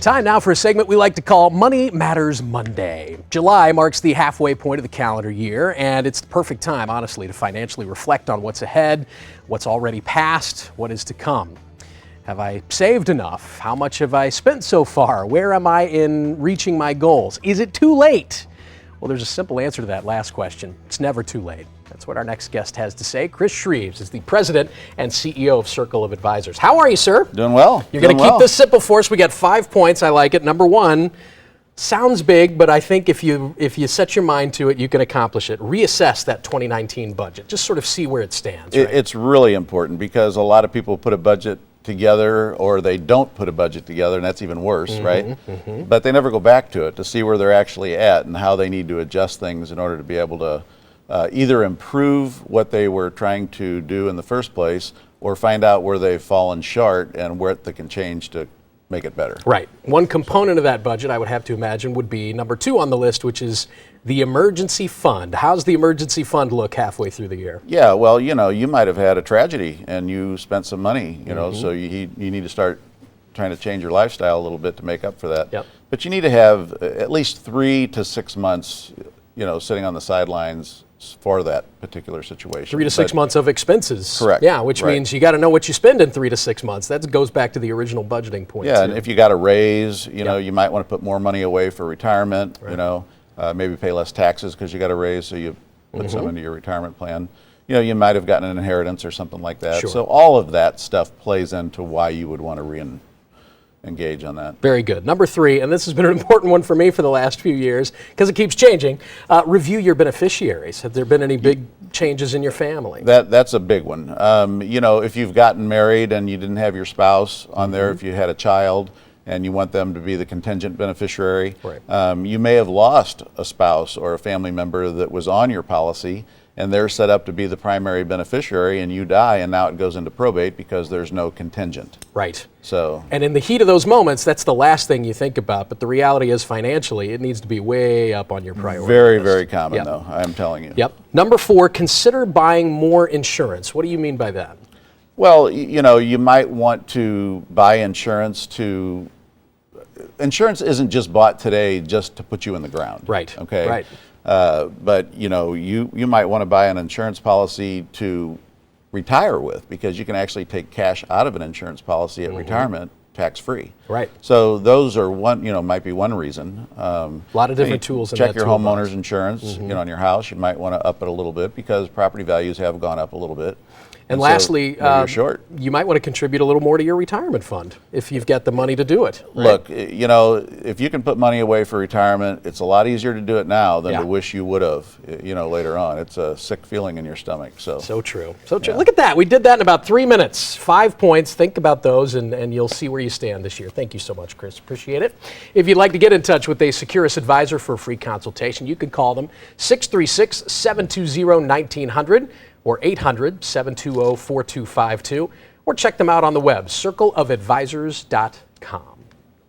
Time now for a segment we like to call Money Matters Monday. July marks the halfway point of the calendar year, and it's the perfect time, honestly, to financially reflect on what's ahead, what's already passed, what is to come. Have I saved enough? How much have I spent so far? Where am I in reaching my goals? Is it too late? Well, there's a simple answer to that last question. It's never too late. That's what our next guest has to say. Chris Shreves is the president and CEO of Circle of Advisors. How are you, sir? Doing well. You're going to keep this simple for us. We got 5 points. I like it. Number one, sounds big, but I think if you set your mind to it, you can accomplish it. Reassess that 2019 budget. Just sort of see where it stands. Right? It's really important because a lot of people put a budget together or they don't put a budget together, and that's even worse, right? But they never go back to it to see where they're actually at and how they need to adjust things in order to be able to either improve what they were trying to do in the first place or find out where they've fallen short and where they can change to make it better. Right. One component of that budget, I would have to imagine, would be number 2 on the list, which is the emergency fund. How's the emergency fund look halfway through the year? Yeah, well, you might have had a tragedy and you spent some money, so you need to start trying to change your lifestyle a little bit to make up for that. Yep. But you need to have at least 3 to 6 months, sitting on the sidelines for that particular situation. 3 to 6 months of expenses. Correct. Yeah, which means you got to know what you spend in 3 to 6 months. That goes back to the original budgeting point. Yeah, too. and if you got a raise, you might want to put more money away for retirement. Right. Maybe pay less taxes because you got a raise, so you put some into your retirement plan. You might have gotten an inheritance or something like that. Sure. So all of that stuff plays into why you would want to engage on that. Very good. Number 3, and this has been an important one for me for the last few years because it keeps changing. Review your beneficiaries. Have there been any big changes in your family? That's a big one. If you've gotten married and you didn't have your spouse on there, if you had a child and you want them to be the contingent beneficiary, right. You may have lost a spouse or a family member that was on your policy and they're set up to be the primary beneficiary and you die and now it goes into probate because there's no contingent. Right. So. And in the heat of those moments, that's the last thing you think about. But the reality is financially, it needs to be way up on your priority Very, list. very common though, I'm telling you. Yep. Number 4, consider buying more insurance. What do you mean by that? Well, you might want to buy insurance to. Insurance isn't just bought today just to put you in the ground. Right. Okay. Right. But you might want to buy an insurance policy to retire with because you can actually take cash out of an insurance policy at retirement tax free. Right. So those are might be one reason. A lot of different tools in check that your toolbox. homeowner's insurance. On your house, you might want to up it a little bit because property values have gone up a little bit. And so lastly, you're short. You might want to contribute a little more to your retirement fund if you've got the money to do it. Right? Look, if you can put money away for retirement, it's a lot easier to do it now than to wish you would have, later on. It's a sick feeling in your stomach. So true. So true. Yeah. Look at that. We did that in about 3 minutes. 5 points. Think about those and you'll see where you stand this year. Thank you so much, Chris. Appreciate it. If you'd like to get in touch with a Securus advisor for a free consultation, you can call them 636-720-1900. or 800-720-4252, or check them out on the web, circleofadvisors.com.